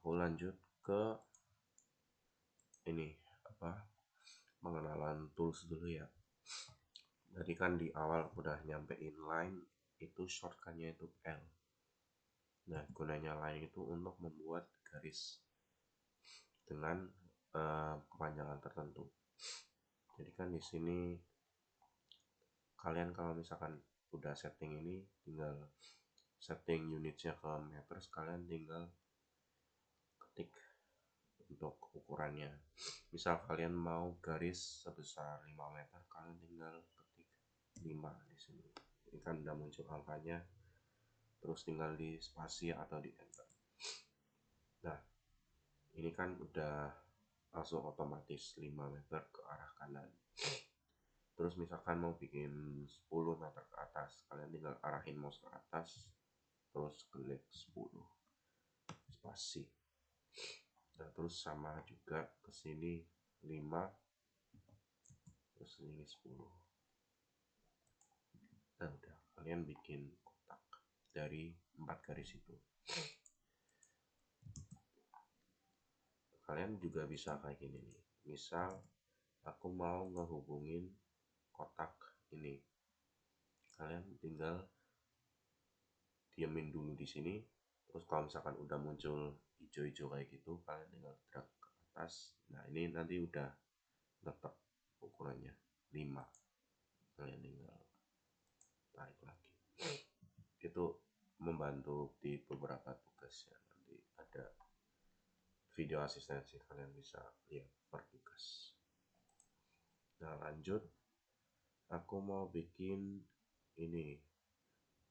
aku lanjut ke ini pengenalan tools dulu ya. Tadi kan di awal udah nyampe inline, itu shortcutnya itu L. Nah, gunanya line itu untuk membuat garis dengan kepanjangan tertentu. Jadi kan di sini kalian kalau misalkan udah setting ini, tinggal setting unitnya ke meter, kalian tinggal ketik untuk ukurannya. Misal kalian mau garis sebesar 5 meter, kalian tinggal ketik 5 di sini. Ini kan udah muncul angkanya, terus tinggal di spasi atau di enter. Nah, ini kan udah langsung otomatis 5 meter ke arah kanan. Terus misalkan mau bikin 10 meter ke atas, kalian tinggal arahin mouse ke atas, terus klik 10 spasi. Nah, terus sama juga ke sini 5, terus ini 10. Nah, udah kalian bikin kotak dari 4 garis itu. Kalian juga bisa kayak gini nih. Misal aku mau ngehubungin kotak ini, kalian tinggal diamin dulu di sini. Terus kalau misalkan udah muncul hijau-hijau kayak gitu, kalian tinggal drag ke atas. Nah, ini nanti udah tetap ukurannya 5. Kalian tinggal tarik lagi. Itu membantu di beberapa tugas ya. Nanti ada video asistensi, kalian bisa lihat per tugas. Nah, lanjut, aku mau bikin ini,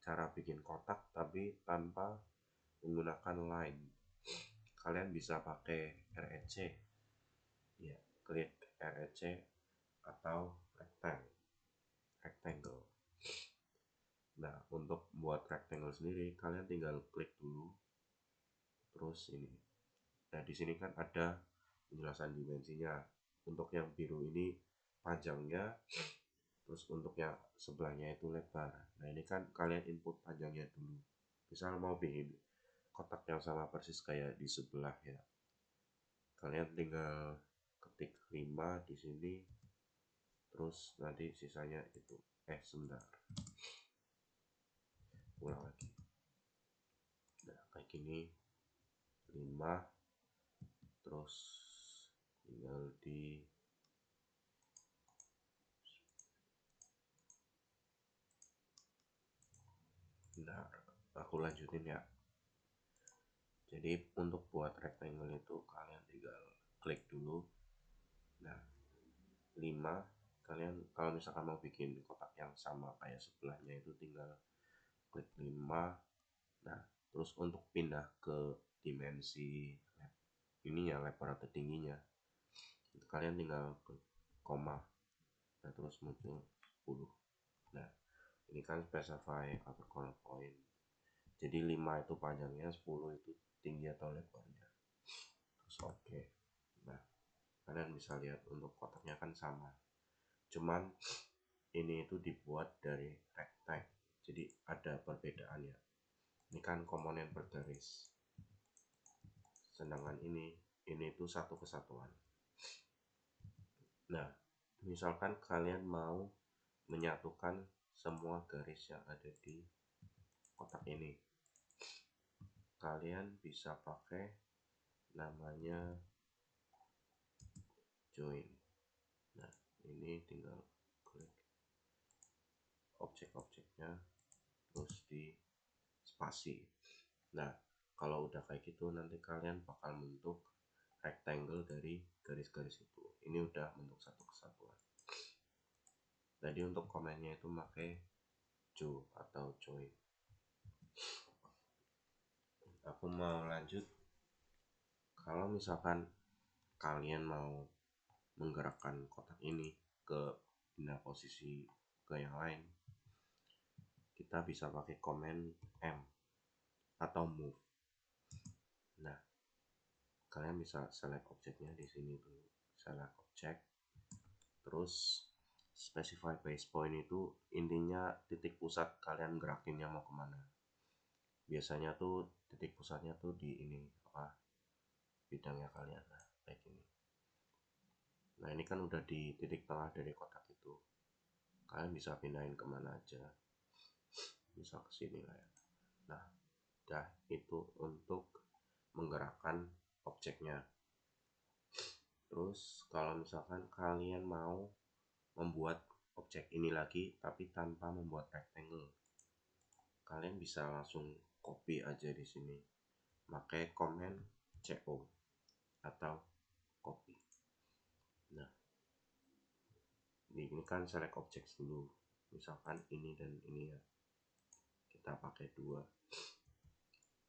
cara bikin kotak tapi tanpa menggunakan line. Kalian bisa pakai REC ya, klik REC atau rectangle. Nah, untuk buat rectangle sendiri, kalian tinggal klik dulu, terus ini. Nah, di sini kan ada penjelasan dimensinya. Untuk yang biru ini panjangnya, terus untuk yang sebelahnya itu lebar. Nah, ini kan kalian input panjangnya dulu. Misal mau bikin kotak yang sama persis kayak di sebelah ya, kalian tinggal ketik 5 di sini, terus nanti sisanya itu sebentar, ulang lagi. Nah, kayak gini 5, terus tinggal di bentar, aku lanjutin ya. Jadi untuk buat rectangle itu kalian tinggal klik dulu. Nah, 5, kalian kalau misalkan mau bikin kotak yang sama kayak sebelahnya itu tinggal klik 5. Nah, terus untuk pindah ke dimensi ininya, lebar atau tingginya, itu kalian tinggal klik koma. Nah, terus muncul 10. Nah, ini kan specify outer corner point. Jadi 5 itu panjangnya, 10 itu tinggi atau lebarnya. Terus oke. Nah, kalian bisa lihat untuk kotaknya kan sama. Cuman ini itu dibuat dari rectangle. Jadi ada perbedaannya. Ini kan komponen per garis. Sedangkan ini itu satu kesatuan. Nah, misalkan kalian mau menyatukan semua garis yang ada di kotak ini, kalian bisa pakai namanya join. Nah, ini tinggal klik objek-objeknya, terus di spasi. Nah, kalau udah kayak gitu, nanti kalian bakal bentuk rectangle dari garis-garis itu. Ini udah bentuk satu kesatuan. Jadi untuk komennya itu pakai jo atau join. Aku mau lanjut. Kalau misalkan kalian mau menggerakkan kotak ini ke pindah posisi ke yang lain, kita bisa pakai komen M atau move. Nah, kalian bisa select objeknya di sini dulu, select object, terus specify base point itu intinya titik pusat kalian gerakinnya mau kemana. Biasanya tuh titik pusatnya tuh di ini bidangnya kalian. Nah, kayak gini. Nah, ini kan udah di titik tengah dari kotak itu. Kalian bisa pindahin kemana aja, bisa ke sini lah ya. Nah, udah itu untuk menggerakkan objeknya. Terus kalau misalkan kalian mau membuat objek ini lagi tapi tanpa membuat rectangle, kalian bisa langsung copy aja di sini, pakai command CO atau copy. Nah, ini kan select object dulu, misalkan ini dan ini ya, kita pakai 2.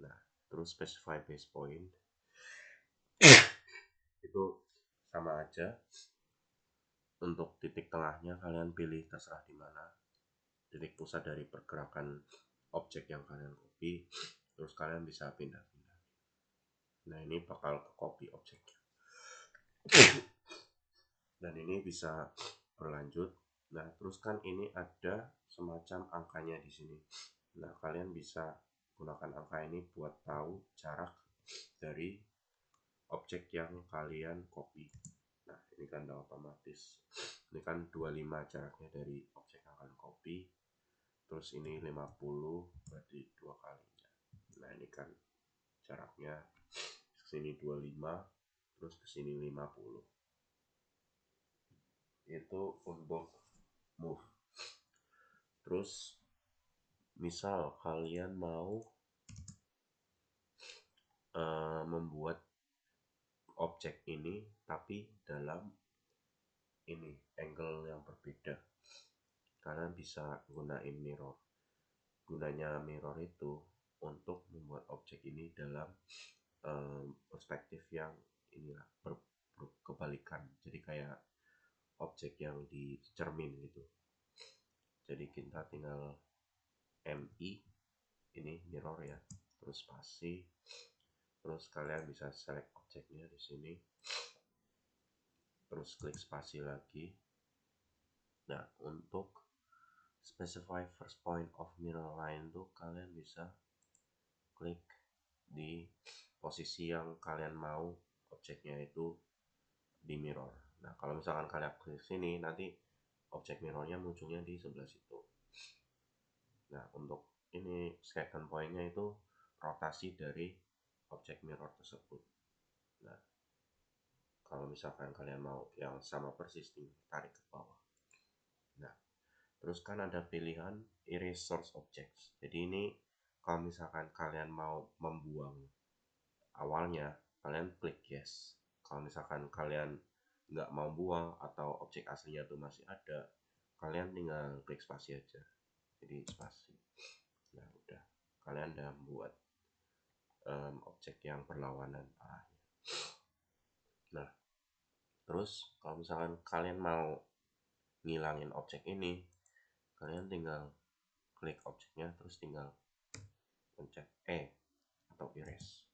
Nah, terus specify base point itu sama aja. Untuk titik tengahnya kalian pilih terserah di mana, titik pusat dari pergerakan objek yang kalian copy. Terus kalian bisa pindah-pindah. Nah, ini bakal ke copy objeknya dan ini bisa berlanjut. Nah, terus kan ini ada semacam angkanya di sini. Nah, kalian bisa gunakan angka ini buat tahu jarak dari objek yang kalian copy. Nah, ini kan udah otomatis. Ini kan 25 jaraknya dari objek yang kalian copy. Terus ini 50, berarti 2 kalinya. Nah, ini kan jaraknya ke sini 25, terus ke sini 50. Itu untuk move. Terus misal kalian mau membuat objek ini tapi dalam ini angle yang berbeda, kalian bisa gunain mirror. Gunanya mirror itu untuk membuat objek ini dalam perspektif yang inilah kebalikan, jadi kayak objek yang dicermin gitu. Jadi kita tinggal MI, ini mirror ya, terus spasi, terus kalian bisa select objeknya di sini, terus klik spasi lagi. Nah, untuk specify first point of mirror line tuh kalian bisa klik di posisi yang kalian mau objeknya itu di mirror. Nah, kalau misalkan kalian klik sini, nanti objek mirrornya munculnya di sebelah situ. Nah, untuk ini second pointnya itu rotasi dari objek mirror tersebut. Nah, kalau misalkan kalian mau yang sama persis, tarik ke bawah. Nah, terus kan ada pilihan erase source objects. Jadi ini kalau misalkan kalian mau membuang awalnya, kalian klik yes. Kalau misalkan kalian nggak mau buang atau objek aslinya itu masih ada, kalian tinggal klik spasi aja. Jadi spasi. Nah, udah, kalian udah membuat objek yang berlawanan arahnya. Nah, terus kalau misalkan kalian mau ngilangin objek ini, kalian tinggal klik objeknya, terus tinggal pencet E atau erase.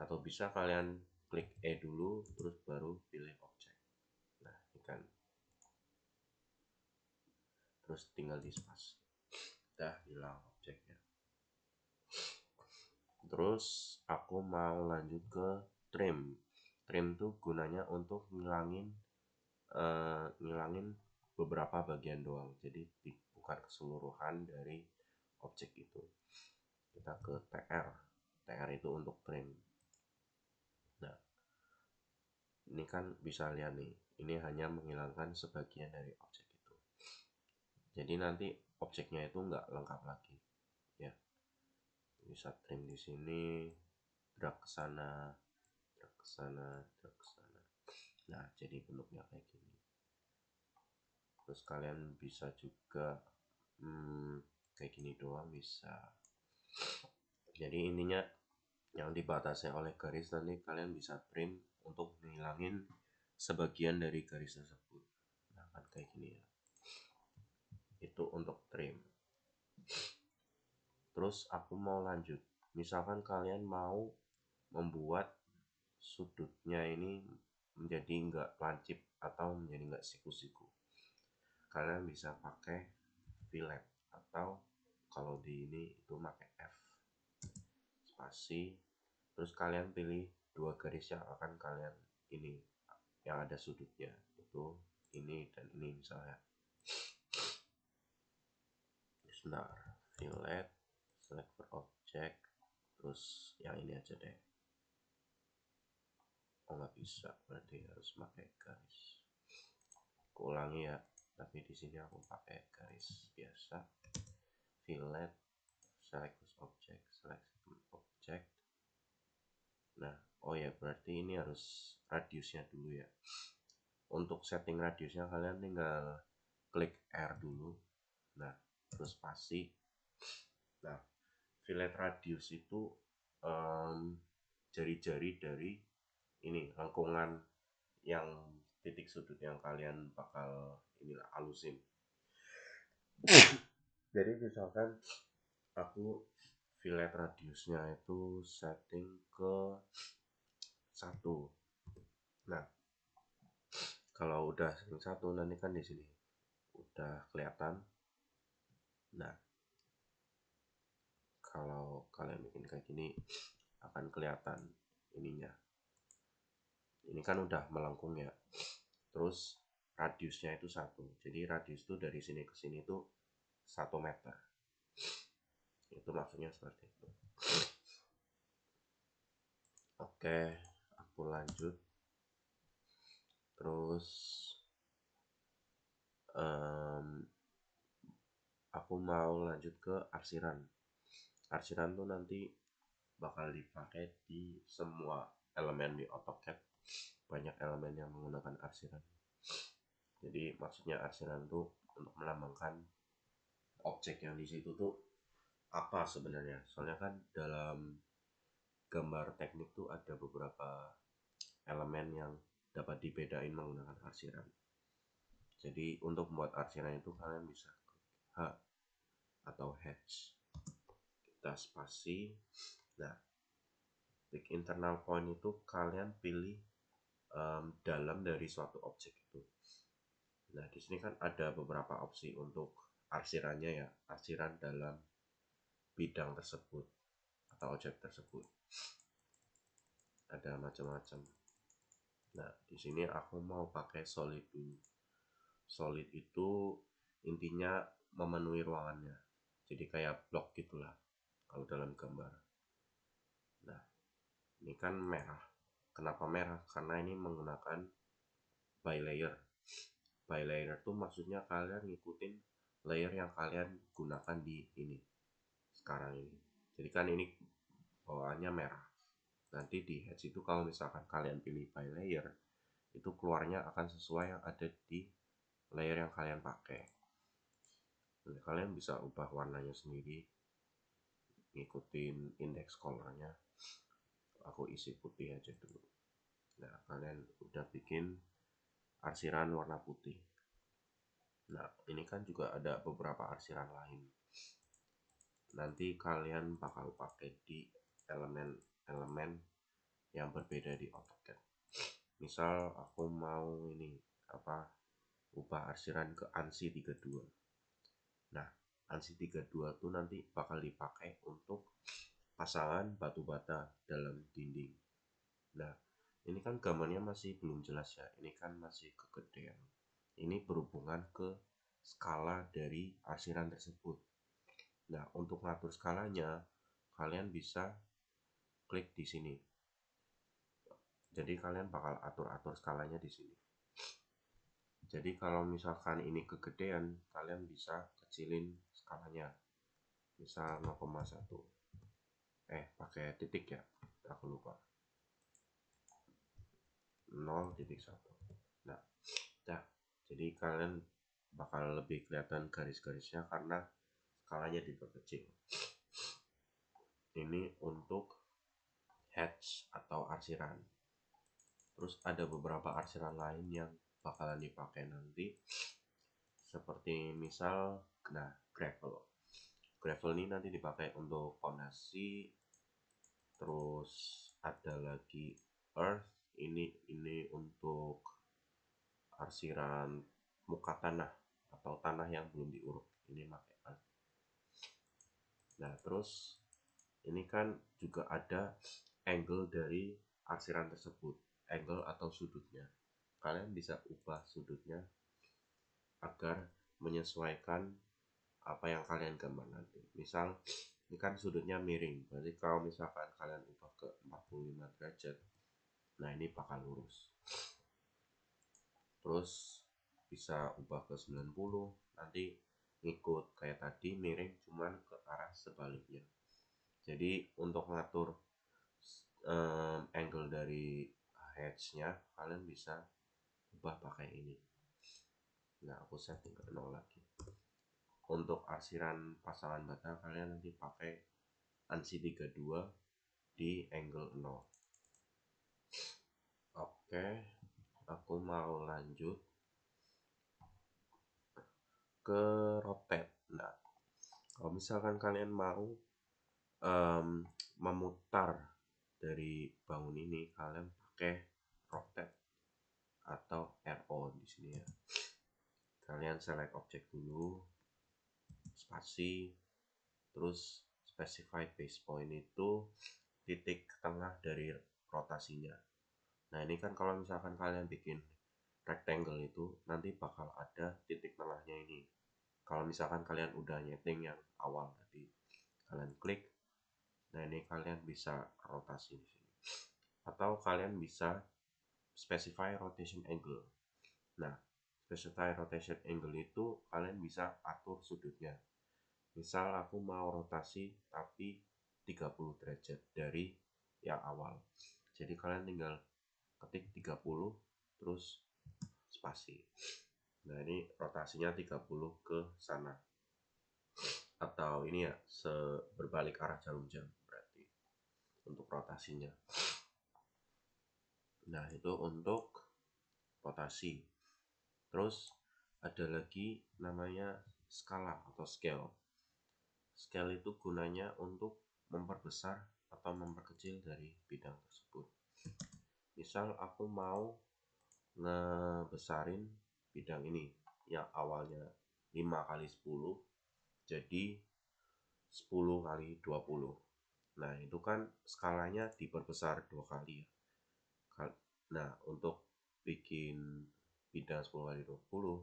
Atau bisa kalian klik E dulu, terus baru pilih objek. Nah, ini kan. Terus tinggal di spasi. Udah hilang objeknya. Terus aku mau lanjut ke trim. Trim tuh gunanya untuk ngilangin beberapa bagian doang, jadi bukan keseluruhan dari objek itu. Kita ke TR itu untuk trim. Nah, ini kan bisa lihat nih, ini hanya menghilangkan sebagian dari objek itu, jadi nanti objeknya itu nggak lengkap lagi ya. Bisa trim di sini, drag ke sana, drag ke sana, drag ke sana. Nah, jadi bentuknya kayak gini. Terus kalian bisa juga kayak gini doang bisa. Jadi intinya yang dibatasi oleh garis, nanti kalian bisa trim untuk menghilangin sebagian dari garis tersebut. Nah, kan kayak gini ya. Itu untuk trim. Terus aku mau lanjut. Misalkan kalian mau membuat sudutnya ini menjadi nggak lancip atau menjadi nggak siku-siku, kalian bisa pakai fillet, atau kalau di ini itu pakai F spasi, terus kalian pilih dua garis yang akan kalian ini, yang ada sudutnya itu ini dan ini misalnya. Sebentar, fillet, select for object, terus yang ini aja deh. Oh nggak bisa, berarti harus pakai garis. Aku ulangi ya, tapi di sini aku pakai garis biasa. Fillet, select object, select object. Nah, oh ya berarti ini harus radiusnya dulu ya. Untuk setting radiusnya kalian tinggal klik R dulu. Nah, terus spasi. Nah, fillet radius itu jari-jari dari ini lengkungan yang titik sudut yang kalian bakal inilah halusin. Jadi misalkan aku fillet radiusnya itu setting ke 1. Nah, kalau udah setting 1 nanti kan di sini udah kelihatan. Nah, kalau kalian bikin kayak gini akan kelihatan ininya. Ini kan udah melengkung ya. Terus radiusnya itu 1. Jadi radius itu dari sini ke sini itu 1 meter. Itu maksudnya seperti itu. Oke, aku lanjut. Terus aku mau lanjut ke arsiran. Arsiran tuh nanti bakal dipakai di semua elemen di AutoCAD. Banyak elemen yang menggunakan arsiran. Jadi maksudnya arsiran tuh untuk melambangkan objek yang di situ tuh apa sebenarnya. Soalnya kan dalam gambar teknik tuh ada beberapa elemen yang dapat dibedain menggunakan arsiran. Jadi untuk membuat arsiran itu kalian bisa klik H atau hatch. Kita spasi. Nah, klik internal point itu kalian pilih dalam dari suatu objek itu. Nah, di sini kan ada beberapa opsi untuk arsirannya ya, arsiran dalam bidang tersebut atau objek tersebut. Ada macam-macam. Nah, di sini aku mau pakai solid dulu. Solid itu intinya memenuhi ruangannya. Jadi kayak blok gitulah kalau dalam gambar. Nah, ini kan merah. Kenapa merah? Karena ini menggunakan by layer. By layer itu maksudnya kalian ngikutin layer yang kalian gunakan di ini sekarang ini. Jadi kan ini bawaannya merah. Nanti di hatch itu kalau misalkan kalian pilih by layer, itu keluarnya akan sesuai yang ada di layer yang kalian pakai. Nah, kalian bisa ubah warnanya sendiri, ngikutin index colornya. Aku isi putih aja dulu. Nah, kalian udah bikin arsiran warna putih. Nah, ini kan juga ada beberapa arsiran lain. Nanti kalian bakal pakai di elemen-elemen yang berbeda di AutoCAD. Misal aku mau ini ubah arsiran ke ANSI 32. Nah, ANSI 32 tuh nanti bakal dipakai untuk pasangan batu bata dalam dinding. Nah, ini kan gambarnya masih belum jelas ya. Ini kan masih kegedean. Ini berhubungan ke skala dari arsiran tersebut. Nah, untuk ngatur skalanya, kalian bisa klik di sini. Jadi kalian bakal atur-atur skalanya di sini. Jadi kalau misalkan ini kegedean, kalian bisa kecilin skalanya. Misal 0,1. Pakai titik ya. Aku lupa. 0,1. Nah, jadi kalian bakal lebih kelihatan garis-garisnya karena skalanya diperkecil. Ini untuk hatch atau arsiran. Terus ada beberapa arsiran lain yang bakalan dipakai nanti, seperti misal gravel. Gravel ini nanti dipakai untuk fondasi. Terus ada lagi earth, ini untuk arsiran muka tanah atau tanah yang belum diuruk, ini pakai earth. Nah, terus ini kan juga ada angle dari arsiran tersebut, angle atau sudutnya. Kalian bisa ubah sudutnya agar menyesuaikan apa yang kalian gambar nanti. Misal ini kan sudutnya miring, berarti kalau misalkan kalian ubah ke 45 derajat, nah ini bakal lurus. Terus bisa ubah ke 90, nanti ngikut kayak tadi miring cuman ke arah sebaliknya. Jadi untuk ngatur angle dari hedge-nya kalian bisa ubah pakai ini. Nah aku setting ke 0 lagi. Untuk arsiran pasangan mata kalian nanti pakai ANSI 32 di angle 0. Oke, aku mau lanjut ke rotate. Nah, kalau misalkan kalian mau memutar dari bangun ini, kalian pakai rotate atau RO di sini ya. Kalian select objek dulu, spasi, terus specify base point itu titik tengah dari rotasinya. Nah ini kan kalau misalkan kalian bikin rectangle itu nanti bakal ada titik tengahnya ini. Kalau misalkan kalian udah nyeting yang awal tadi, kalian klik. Nah ini kalian bisa rotasi di sini. Atau kalian bisa specify rotation angle. Nah, specify rotation angle itu kalian bisa atur sudutnya. Misal aku mau rotasi tapi 30 derajat dari yang awal. Jadi kalian tinggal ketik 30 terus spasi. Nah, ini rotasinya 30 ke sana. Atau ini ya, berbalik arah jarum jam berarti untuk rotasinya. Nah, itu untuk rotasi. Terus ada lagi namanya skala atau scale. Scale itu gunanya untuk memperbesar atau memperkecil dari bidang tersebut. Misal aku mau ngebesarin bidang ini yang awalnya 5 kali 10 jadi 10 kali 20. Nah, itu kan skalanya diperbesar 2 kali ya. Nah, untuk bikin bidang 10 kali 20,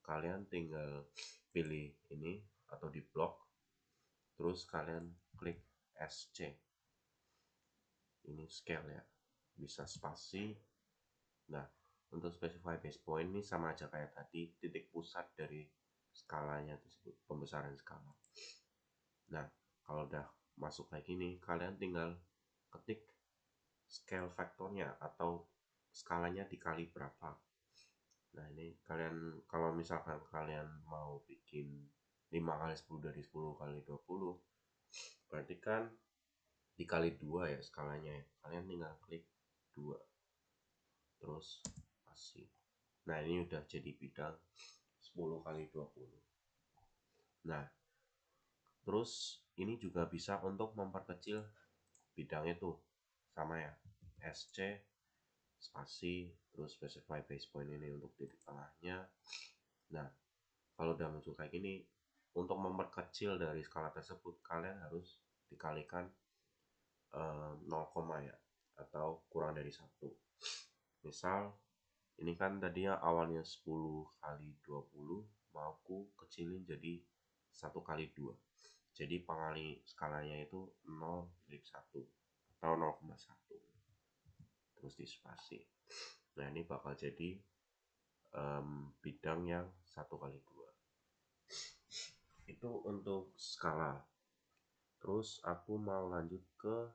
kalian tinggal pilih ini atau di blok, terus kalian klik SC. Ini scale ya, bisa spasi. Nah, untuk specify base point ini sama aja kayak tadi, titik pusat dari skalanya tersebut, pembesaran skala. Nah, kalau udah masuk kayak gini, kalian tinggal ketik scale faktornya atau skalanya dikali berapa. Nah, ini kalian kalau misalkan kalian mau bikin 5 kali 10 dari 10 kali 20, berarti kan dikali 2 ya skalanya ya. Kalian tinggal klik 2 terus kasih. Nah, ini udah jadi bidang 10 kali 20. Nah, terus ini juga bisa untuk memperkecil bidang itu. Sama ya, SC spasi terus specify base point ini untuk titik tengahnya. Nah, kalau udah muncul kayak gini, untuk memperkecil dari skala tersebut kalian harus dikalikan 0, ya atau kurang dari 1. Misal ini kan tadinya awalnya 10 kali 20, mau aku kecilin jadi 1 kali 2. Jadi pengali skalanya itu 0,1 atau 0,1. Terus di spasi. Nah, ini bakal jadi bidang yang 1 kali 2. Itu untuk skala. Terus aku mau lanjut ke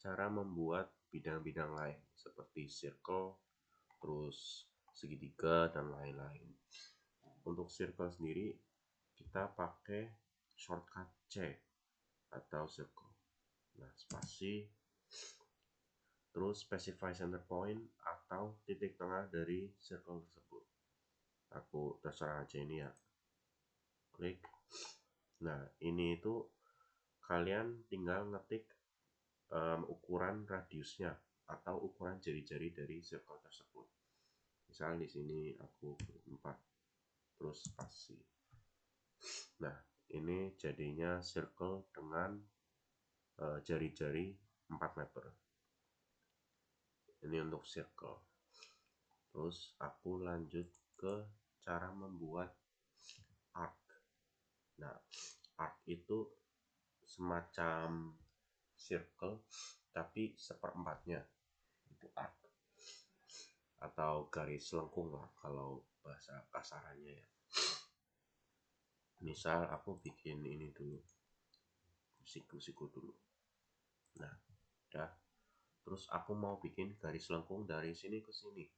cara membuat bidang-bidang lain seperti circle, terus segitiga dan lain-lain. Untuk circle sendiri kita pakai shortcut C atau circle. Nah, spasi terus specify center point atau titik tengah dari circle tersebut. Aku terserah aja ini ya. Klik. Nah, ini itu kalian tinggal ngetik ukuran radiusnya atau ukuran jari-jari dari circle tersebut. Misal di sini aku 4 terus spasi. Nah, ini jadinya circle dengan jari-jari 4 meter. Ini untuk circle. Terus aku lanjut ke cara membuat arc. Nah, arc itu semacam circle tapi seperempatnya itu arc, atau garis lengkung lah kalau bahasa kasarannya ya. Misal aku bikin ini dulu, siku dulu. Nah, udah. Terus aku mau bikin garis lengkung dari sini ke sini.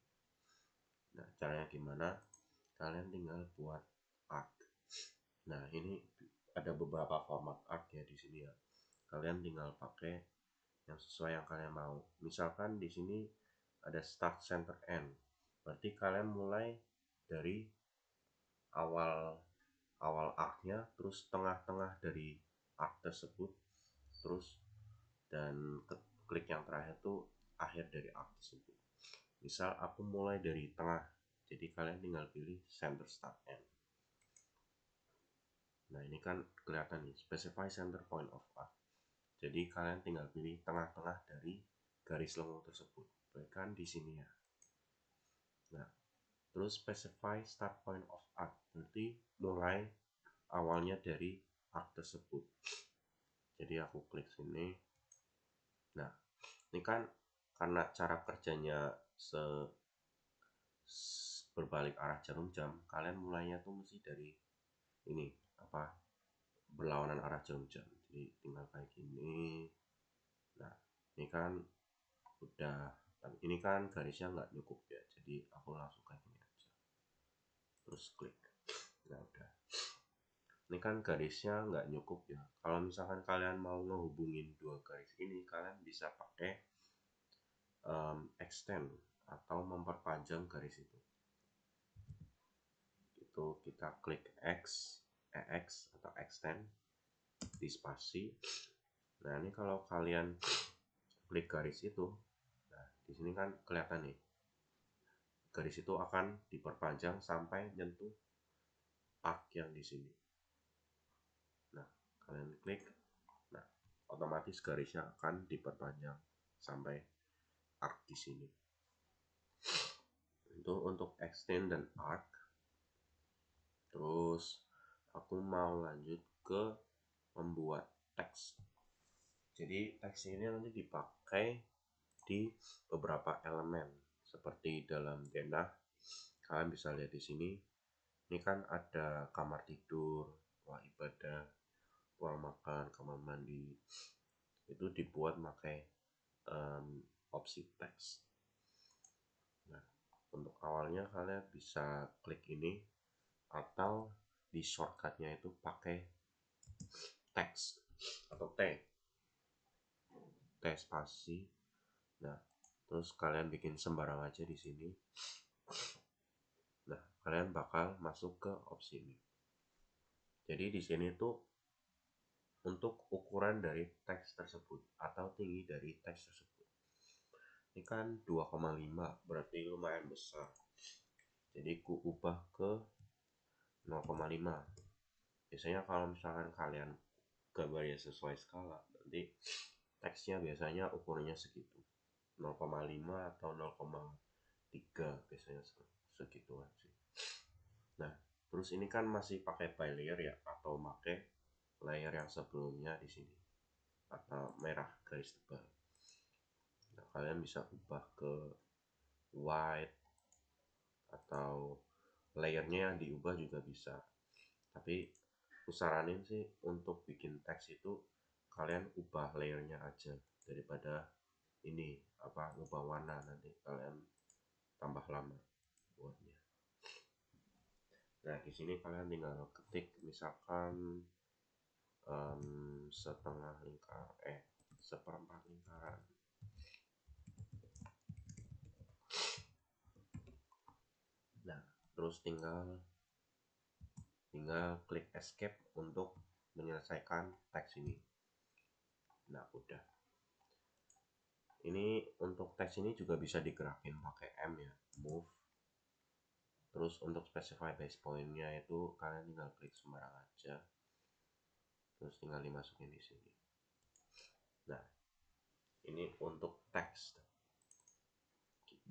Nah, caranya gimana? Kalian tinggal buat arc. Nah, ini ada beberapa format arc ya di sini ya. Kalian tinggal pakai yang sesuai yang kalian mau. Misalkan di sini ada start, center, end. Berarti kalian mulai dari awal arc-nya, terus tengah-tengah dari arc tersebut, terus dan klik yang terakhir tuh akhir dari arc tersebut. Misal aku mulai dari tengah, jadi kalian tinggal pilih center, start, end. Nah, ini kan kelihatan nih, specify center point of arc. Jadi kalian tinggal pilih tengah-tengah dari garis lengkung tersebut. Bahkan di sini ya. Nah, terus specify start point of arc, berarti mulai awalnya dari arc tersebut. Jadi aku klik sini. Nah, ini kan karena cara kerjanya berbalik arah jarum jam, kalian mulainya tuh mesti dari ini berlawanan arah jarum jam. Jadi tinggal kayak gini. Nah, ini kan udah, tapi ini kan garisnya nggak cukup ya, jadi aku langsung kayak gini aja, terus klik. Nah, udah. Ini kan garisnya nggak cukup ya. Kalau misalkan kalian mau ngehubungin dua garis ini, kalian bisa pakai extend atau memperpanjang garis itu. Itu kita klik EX atau extend di spasi. Nah, ini kalau kalian klik garis itu, nah di sini kan kelihatan nih, garis itu akan diperpanjang sampai nyentuh arc yang di sini. Nah, kalian klik, nah otomatis garisnya akan diperpanjang sampai arc di sini. Itu untuk extend dan arc. Terus aku mau lanjut ke membuat teks. Jadi teks ini nanti dipakai di beberapa elemen seperti dalam denah. Kalian bisa lihat di sini. Ini kan ada kamar tidur, ruang ibadah, ruang makan, kamar mandi. Itu dibuat pakai opsi teks. Nah, untuk awalnya kalian bisa klik ini, atau di shortcutnya itu pakai teks atau T spasi. Nah, terus kalian bikin sembarang aja di sini. Nah, kalian bakal masuk ke opsi ini. Jadi di sini tuh untuk ukuran dari teks tersebut atau tinggi dari teks tersebut. Ini kan 2,5, berarti lumayan besar. Jadi ku ubah ke 0,5. Biasanya kalau misalkan kalian gambarnya sesuai skala, nanti teksnya biasanya ukurannya segitu, 0,5 atau 0,3 biasanya segituan sih. Nah, terus ini kan masih pakai by layer ya, atau pakai layer yang sebelumnya di sini, atau merah garis tebal. Nah, kalian bisa ubah ke white, atau layernya yang diubah juga bisa. Tapi aku saranin sih untuk bikin teks itu kalian ubah layernya aja, daripada ini ubah warna, nanti kalian tambah lama buatnya. Nah, di sini kalian tinggal ketik misalkan setengah lingkar, seperempat lingkaran. Nah, terus tinggal klik escape untuk menyelesaikan teks ini. Nah, udah. Ini untuk teks ini juga bisa digerakin pakai M ya, move. Terus untuk specify base point-nya itu kalian tinggal klik sembarang aja, terus tinggal dimasukin di sini. Nah, ini untuk teks.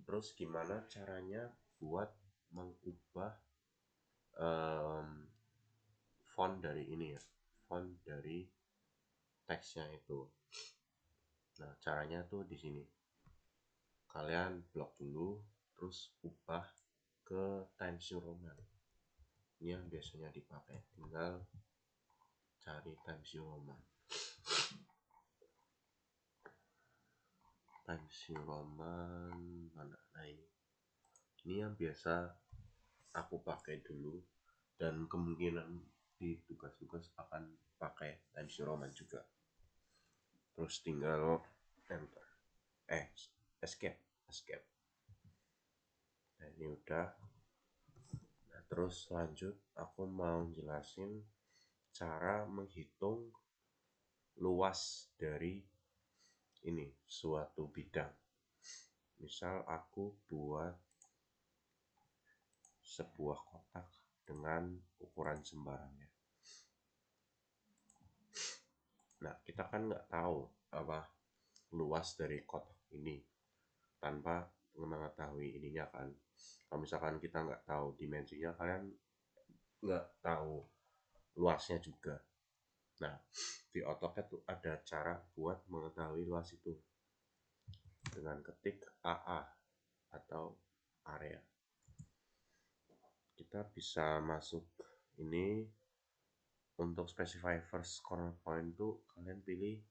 Terus gimana caranya buat mengubah font dari ini ya, font dari teksnya itu. Nah, caranya tuh di sini. Kalian blok dulu, terus ubah ke Times New Roman. Ini yang biasanya dipakai. Tinggal cari Times New Roman. Times New Roman mana? Nah, ini yang biasa aku pakai dulu, dan kemungkinan di tugas-tugas akan pakai Times New Roman juga. Terus tinggal enter, escape. Nah, ini udah. Nah, terus lanjut aku mau jelasin cara menghitung luas dari ini suatu bidang. Misal aku buat sebuah kotak dengan ukuran sembarangnya. Nah, kita kan nggak tahu apa luas dari kotak ini tanpa mengetahui ininya kan. Kalau misalkan kita nggak tahu dimensinya, kalian nggak tahu luasnya juga. Nah, di AutoCAD tuh ada cara buat mengetahui luas itu dengan ketik AA atau area. Kita bisa masuk ini. Untuk specify first corner point tuh kalian pilih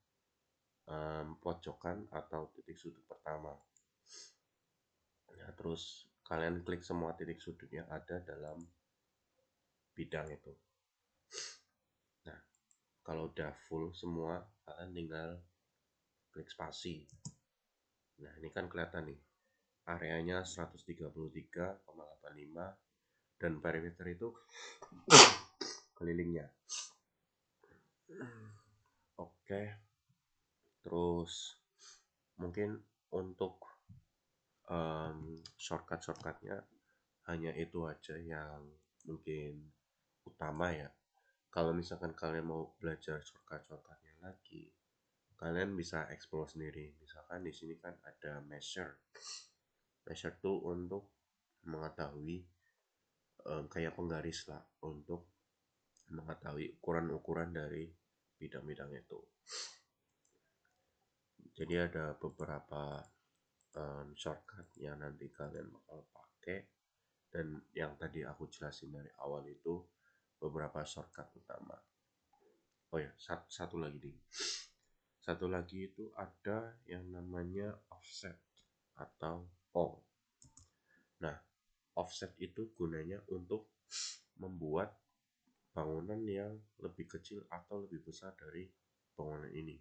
pojokan atau titik sudut pertama. Nah, terus kalian klik semua titik sudut yang ada dalam bidang itu. Nah, kalau udah full semua, kalian tinggal klik spasi. Nah, ini kan kelihatan nih, areanya 133,85 dan perimeter itu kelilingnya. Oke. Terus mungkin untuk shortcutnya hanya itu aja yang mungkin utama ya. Kalau misalkan kalian mau belajar shortcutnya lagi, kalian bisa explore sendiri. Misalkan di sini kan ada measure tuh untuk mengetahui kayak penggaris lah, untuk mengetahui ukuran-ukuran dari bidang-bidang itu. Jadi ada beberapa shortcut yang nanti kalian bakal pakai, dan yang tadi aku jelasin dari awal itu beberapa shortcut utama. Oh ya, satu lagi nih. Satu lagi itu ada yang namanya offset atau O. Nah, offset itu gunanya untuk membuat bangunan yang lebih kecil atau lebih besar dari bangunan ini.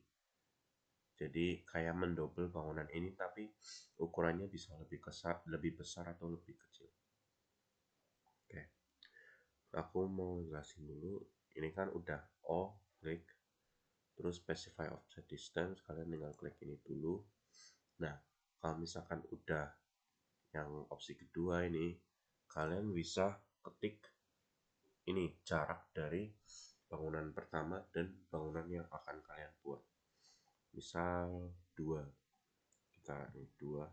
Jadi kayak mendobel bangunan ini, tapi ukurannya bisa lebih besar atau lebih kecil. Oke, aku mau jelasin dulu. Ini kan udah O, klik, terus specify offset distance, kalian tinggal klik ini dulu. Nah, kalau misalkan udah yang opsi kedua ini, kalian bisa ketik ini jarak dari bangunan pertama dan bangunan yang akan kalian buat. Misal 2, kita ini 2.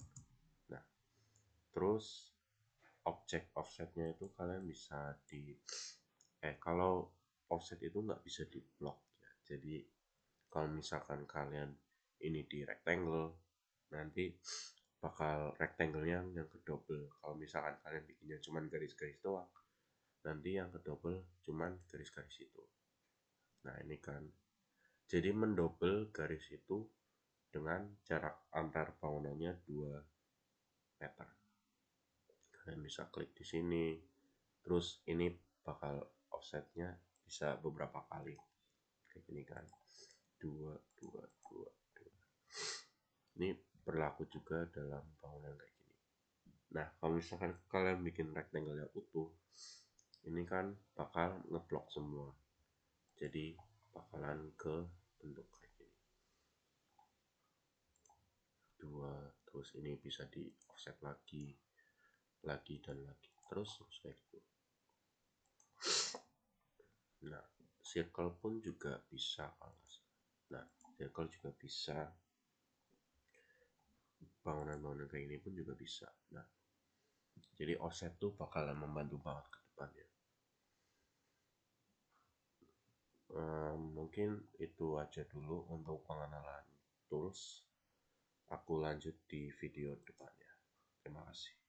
Nah, terus objek offsetnya itu kalian bisa kalau offset itu nggak bisa di blok ya. Jadi kalau misalkan kalian ini di rectangle, nanti bakal rectangle-nya yang kedouble. Kalau misalkan kalian bikinnya cuman garis-garis doang, nanti yang kedouble cuman garis-garis itu. Nah, ini kan jadi mendouble garis itu dengan jarak antar bangunannya 2 meter. Kalian bisa klik di sini, terus ini bakal offsetnya bisa beberapa kali kayak gini kan, 2 2 2 2. Ini berlaku juga dalam bangunan kayak gini. Nah, kalau misalkan kalian bikin rectangle yang utuh, ini kan bakal ngeblok semua, jadi bakalan ke bentuk kayak gini 2. Terus ini bisa di offset lagi dan lagi, terus kayak gitu. Nah, circle pun juga bisa. Nah, circle juga bisa bangunan-bangunan kayak ini pun juga bisa. Nah, jadi offset tuh bakalan membantu banget ke depannya. Mungkin itu aja dulu untuk pengenalan tools. Aku lanjut di video depannya. Terima kasih.